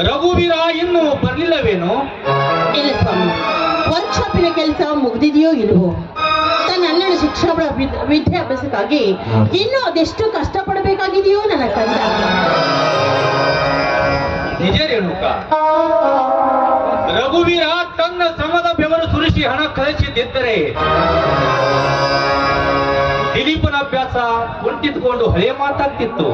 ರಘುವೀರ ಇನ್ನೂ ಬರ್ಲಿಲ್ಲವೇನು? ಇಲ್ಲ ಸ್ವಾಮಿ, ವರ್ಕ್ಶಾಪಿನ ಕೆಲಸ ಮುಗ್ದಿದೆಯೋ ಇಲ್ವೋ? ತನ್ನ ಅಣ್ಣನ ಶಿಕ್ಷಣ ವಿದ್ಯಾಭ್ಯಾಸಕ್ಕಾಗಿ ಇನ್ನೂ ಅದೆಷ್ಟು ಕಷ್ಟಪಡಬೇಕಾಗಿದೆಯೋ ನನ್ನ ಕಂದ. ನಿಜ ರೇಣುಕ, ರಘುವೀರ ತನ್ನ ಶ್ರಮದ ಬೆವರು ಸುರಿಸಿ ಹಣ ಕಳಿಸಿದ್ದರೆ ದಿಲೀಪನ ಅಭ್ಯಾಸ ಕುಂಠಿತುಕೊಂಡು ಹಳೆ ಮಾತಾಗ್ತಿತ್ತು.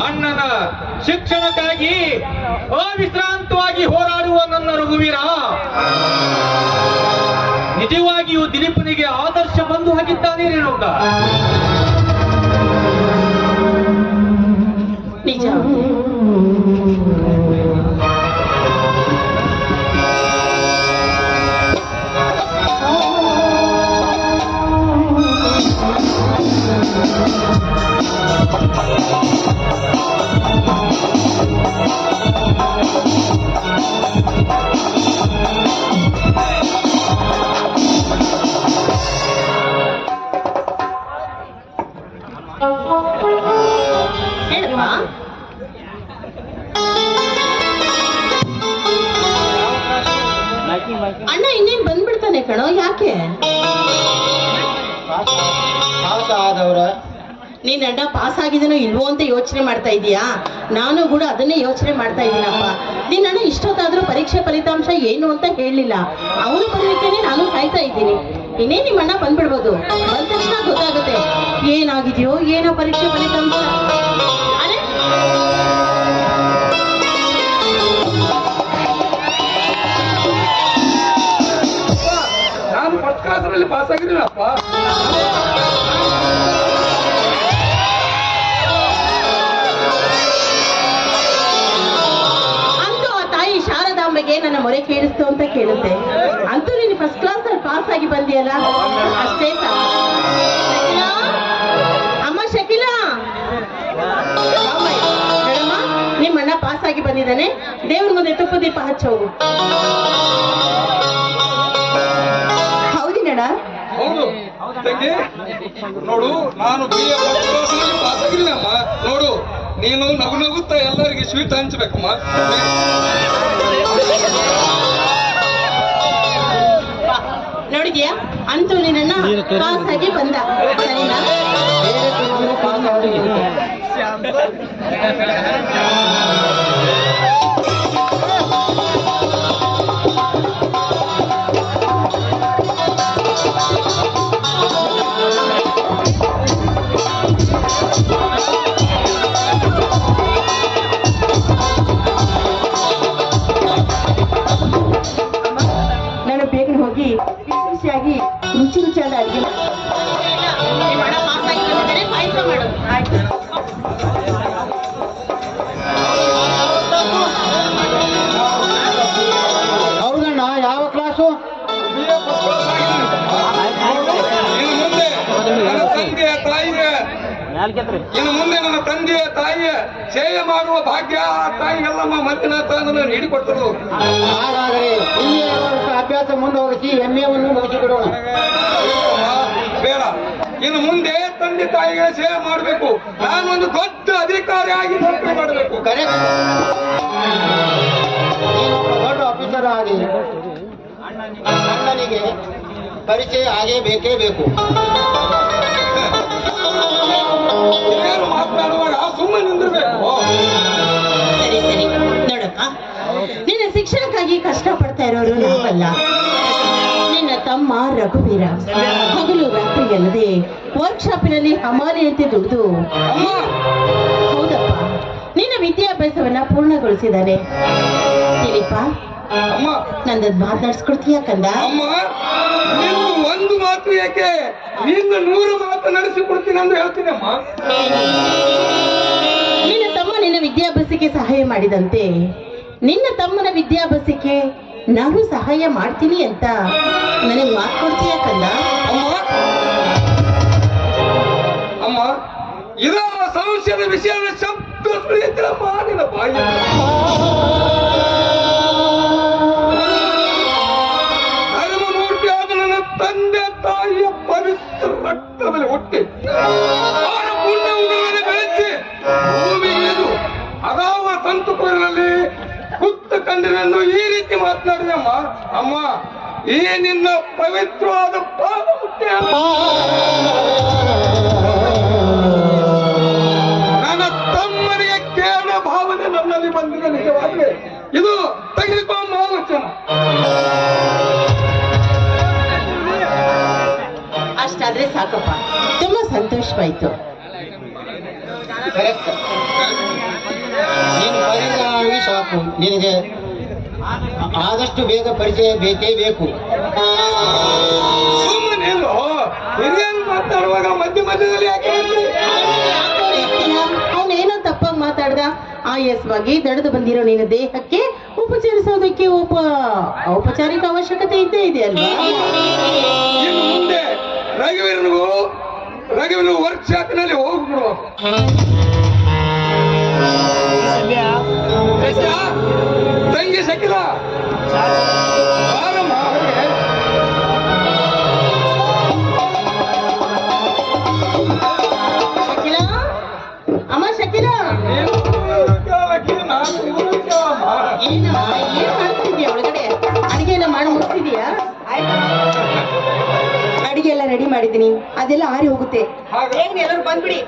ಅಣ್ಣನ ಶಿಕ್ಷಣಕ್ಕಾಗಿ ಅವಿಶ್ರಾಂತವಾಗಿ ಹೋರಾಡುವ ನನ್ನ ರಘುವೀರ ನಿಜವಾಗಿಯೂ ದಿಲೀಪನಿಗೆ ಆದರ್ಶ ಬಂಧು ಆಗಿದ್ದಾನೆ ರೇಣುಕ. ನಿಜ. ಅಣ್ಣ ಇನ್ನೇನ್ ಬಂದ್ಬಿಡ್ತಾನೆ ಕಣೋ, ಯಾಕೆ? ನೀನ್ ಅಡ್ಡ ಪಾಸ್ ಆಗಿದನೋ ಇಲ್ವೋ ಅಂತ ಯೋಚನೆ ಮಾಡ್ತಾ ಇದೀಯಾ? ನಾನು ಕೂಡ ಅದನ್ನೇ ಯೋಚನೆ ಮಾಡ್ತಾ ಇದ್ದೀನಪ್ಪ. ನಿನ್ನ ಅಣ್ಣ ಇಷ್ಟೊತ್ತಾದ್ರೂ ಪರೀಕ್ಷೆ ಫಲಿತಾಂಶ ಏನು ಅಂತ ಹೇಳಲಿಲ್ಲ. ಅವನು ಬರಲಿಕ್ಕೇನೆ ನಾನು ಕಾಯ್ತಾ ಇದ್ದೀನಿ. ಇನ್ನೇ ನಿಮ್ಮ ಅಣ್ಣ ಬಂದ್ಬಿಡ್ಬೋದು. ಬಂದ ತಕ್ಷಣ ಗೊತ್ತಾಗುತ್ತೆ ಏನಾಗಿದೆಯೋ ಏನೋ ಪರೀಕ್ಷೆ ಫಲಿತಾಂಶ. ಅರೆ ನಾನು ಫಸ್ಟ್ ಕ್ಲಾಸಲ್ಲಿ ಪಾಸ್ ಆಗಿದ್ದೀನಪ್ಪ. ನನ್ನ ಮೊರೆ ಕೇಳಿಸ್ತು ಅಂತ ಕೇಳುತ್ತೆ. ಅಂತೂ ನೀನು ಫಸ್ಟ್ ಕ್ಲಾಸ್ ಅಲ್ಲಿ ಪಾಸ್ ಆಗಿ ಬಂದಿಯಲ್ಲ, ಅಷ್ಟೇ ಸಾಕು. ಅಮ್ಮ ಶಕಿಲಾ, ಮೇಡಮ್ಮ ನಿಮ್ಮ ಅಣ್ಣ ಪಾಸ್ ಆಗಿ ಬಂದಿದ್ದಾನೆ. ದೇವ್ರ ಮುಂದೆ ತುಪ್ಪ ದೀಪ ಹಚ್ಚೋಗು. ಹೌದಿನಡ? ಹೌದು ನೋಡು, ನಾನು ಪಾಸ್ ಆಗಿಲ್ಲಮ್ಮ. ನೋಡು, ನೀನು ನಗು ನಗುತ್ತಾ ಎಲ್ಲರಿಗೆ ಸ್ವೀಟ್ ಹಂಚ್ಬೇಕಮ್ಮ. ನೋಡಿದ್ಯಾ, ಅಂತೂ ನಿನ್ನ ಪಾಸ್ ಆಗಿ ಬಂದ. ಸರಿನಾ? ನಾನು ಬೇಗನೆ ಹೋಗಿ ರುಚಿಯಾಗಿ ರುಚಿಯಾದ ಅಡಿಗೆ ಪಾಯಸ ಮಾಡು. ಆಯ್ತು. ಹೌದಣ್ಣ, ಯಾವ ಕ್ಲಾಸು? ಇನ್ನು ಮುಂದೆ ನನ್ನ ತಂದೆಯ ತಾಯಿಯ ಸೇವೆ ಮಾಡುವ ಭಾಗ್ಯ ಆ ತಾಯಿಗೆಲ್ಲಮ್ಮ ಮಂಜುನಾಥ ನೀಡಿಕೊಟ್ಟರು. ಹಾಗಾದರೆ ಇಲ್ಲಿ ಅಭ್ಯಾಸ ಮುಂದುವರಿಸಿ MA-ವನ್ನು ಮುಗಿಸಿಬಿಡೋಣ. ಬೇಡ, ಇನ್ನು ಮುಂದೆ ತಂದೆ ತಾಯಿಗಳ ಸೇವೆ ಮಾಡಬೇಕು. ನಾನೊಂದು ದೊಡ್ಡ ಅಧಿಕಾರಿಯಾಗಿ ನೌಕರಿ ಮಾಡಬೇಕು. ಕರೆಕ್ಟ್. ದೊಡ್ಡ ಆಫೀಸರ್ ಆಗಿ ಅಣ್ಣನಿಗೆ ಪರಿಚಯ ಆಗೇ ಬೇಕೇ ಬೇಕು. ಮಾತನಾಡುವಾಗ ಸುಮ್ಮನೆ ನಿಂದಿರ್ಬೇಕು. ಸರಿ ಸರಿ ನೋಡಪ್ಪ, ನಿನ್ನ ಶಿಕ್ಷಣಕ್ಕಾಗಿ ಕಷ್ಟಪಡ್ತಾ ಇರೋರು ನಾವಲ್ಲ, ನಿನ್ನ ತಮ್ಮ ರಘುವೀರ. ಹಗಲು ರಾತ್ರಿ ಅಲ್ಲದೆ ವರ್ಕ್ಶಾಪಿನಲ್ಲಿ ಹಮಾಲಿಯಂತೆ ದುಡಿದು, ಹೌದಪ್ಪ, ನಿನ್ನ ವಿದ್ಯಾಭ್ಯಾಸವನ್ನ ಪೂರ್ಣಗೊಳಿಸಿದ್ದಾನೆ. ದಿಲೀಪ, ನಂದದ್ ಮಾತನಾಡಿಸ್ಕೊಡ್ತೀಯ ಕಂದ? ಅಮ್ಮ, ನೀನು ಒಂದು ಮಾತು ಯಾಕೆ, ನಿನ್ನ 100 ಮಾತು ನಡೆಸಿಕೊಡ್ತೀನಿ ಅಂತ ಹೇಳ್ತೀನಿ ಅಮ್ಮ. ನಿನ್ನ ತಮ್ಮ ನಿನ್ನ ವಿದ್ಯಾಭ್ಯಾಸಕ್ಕೆ ಸಹಾಯ ಮಾಡಿದಂತೆ ನಿನ್ನ ತಮ್ಮನ ವಿದ್ಯಾಭ್ಯಾಸಕ್ಕೆ ನಾನು ಸಹಾಯ ಮಾಡ್ತೀನಿ ಅಂತ ನನಗೆ ಮಾತು ಕೊಡ್ತೀಯ ಕಂದ? ಅಮ್ಮ, ಇದರ ಸಮಸ್ಯೆಯ ವಿಷಯದ ಶಬ್ದ ಸುಳಿಯುತ್ತಿರಮ್ಮ ನಿನ್ನ ಬಾಯಿ. ಧರ್ಮಮೂರ್ತಿಯಾದ ನನ್ನ ತಂದೆ ತಾಯಿಯ ಪವಿತ್ರ ರಕ್ತದಲ್ಲಿ ಹುಟ್ಟಿ ಅವರ ಪುಣ್ಯವನ್ನು ಬೆಳೆಸಿ ಭೂಮಿ ಇಳಿದು ಅದಾವ ತಂತು ಕೂರಿನಲ್ಲಿ ಕುತ್ತು ಕಂಡಿನನ್ನು ಈ ರೀತಿ ಮಾತನಾಡಿದೆ ಅಮ್ಮ. ಅಮ್ಮ, ಈ ನಿನ್ನ ಪವಿತ್ರವಾದ ಪಾದ ಮುಟ್ಟೆ ನನ್ನ ತಮ್ಮನಿಗೆ ಕೇಳ ಭಾವನೆ ನನ್ನಲ್ಲಿ ಬಂದಿದೆ. ನಿಜವಾದ್ರೆ ಇದು ತೆಗೆದುಕೊಂಡ ಆಲೋಚನ. ಅಷ್ಟಾದ್ರೆ ಸಾಕಪ್ಪ, ತುಂಬಾ ಸಂತೋಷವಾಯ್ತು. ಕರೆಕ್ಟ್. ನೀನು ಪರಿಣಾಮಿ ಸಾಕು. ನಿನಗೆ ಆದಷ್ಟು ಬೇಗ ಪರಿಚಯ ಬೇಕೇ ಬೇಕು. ಸುಮ್ಮನೇನು ಹಿರಿಯನ್ ಮಾತಾಡುವಾಗ ಮಧ್ಯದಲ್ಲಿ ಯಾಕೆ ಅವನೇನೋ ತಪ್ಪಾಗಿ ಮಾತಾಡ್ದ. ಆಯಾಸವಾಗಿ ದಡದು ಬಂದಿರೋ ನಿನ್ನ ದೇಹಕ್ಕೆ ಉಪಚರಿಸೋದಕ್ಕೆ ಔಪಚಾರಿಕ ಅವಶ್ಯಕತೆ ಇದ್ದೇ ಇದೆ ಅಲ್ವಾ? ಇನ್ನು ಮುಂದೆ ರಘುವಿನ ವರ್ಕ್ಶಾಪ್ನಲ್ಲಿ ಹೋಗ್ಬಿಡುವ. ತಂಗಿ ಶಕಿಲ ಶಕಿಲಾ, ಅಮ್ಮ ಶಕಿಲಾ, ಏನ್ ಮಾಡ್ತಿದ್ಯಾ ಒಳಗಡೆ? ಅಡಿಗೆ ಎಲ್ಲ ಮಾಡಿ ಮುಗಿಸಿದ್ಯಾ? ಅಡಿಗೆ ಎಲ್ಲ ರೆಡಿ ಮಾಡಿದ್ದೀನಿ, ಅದೆಲ್ಲ ಆರಿ ಹೋಗುತ್ತೆ. ಎಲ್ಲರೂ ಬಂದ್ಬಿಡಿ.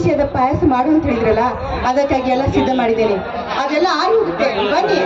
ವಿಷಯದ ಪಾಯಸ ಮಾಡು ಅಂತ ಹೇಳಿದ್ರಲ್ಲ, ಅದಕ್ಕಾಗಿ ಎಲ್ಲ ಸಿದ್ಧ ಮಾಡಿದ್ದೇನೆ. ಅದೆಲ್ಲ ಆರಿ ಹೋಗುತ್ತೆ, ಬನ್ನಿ.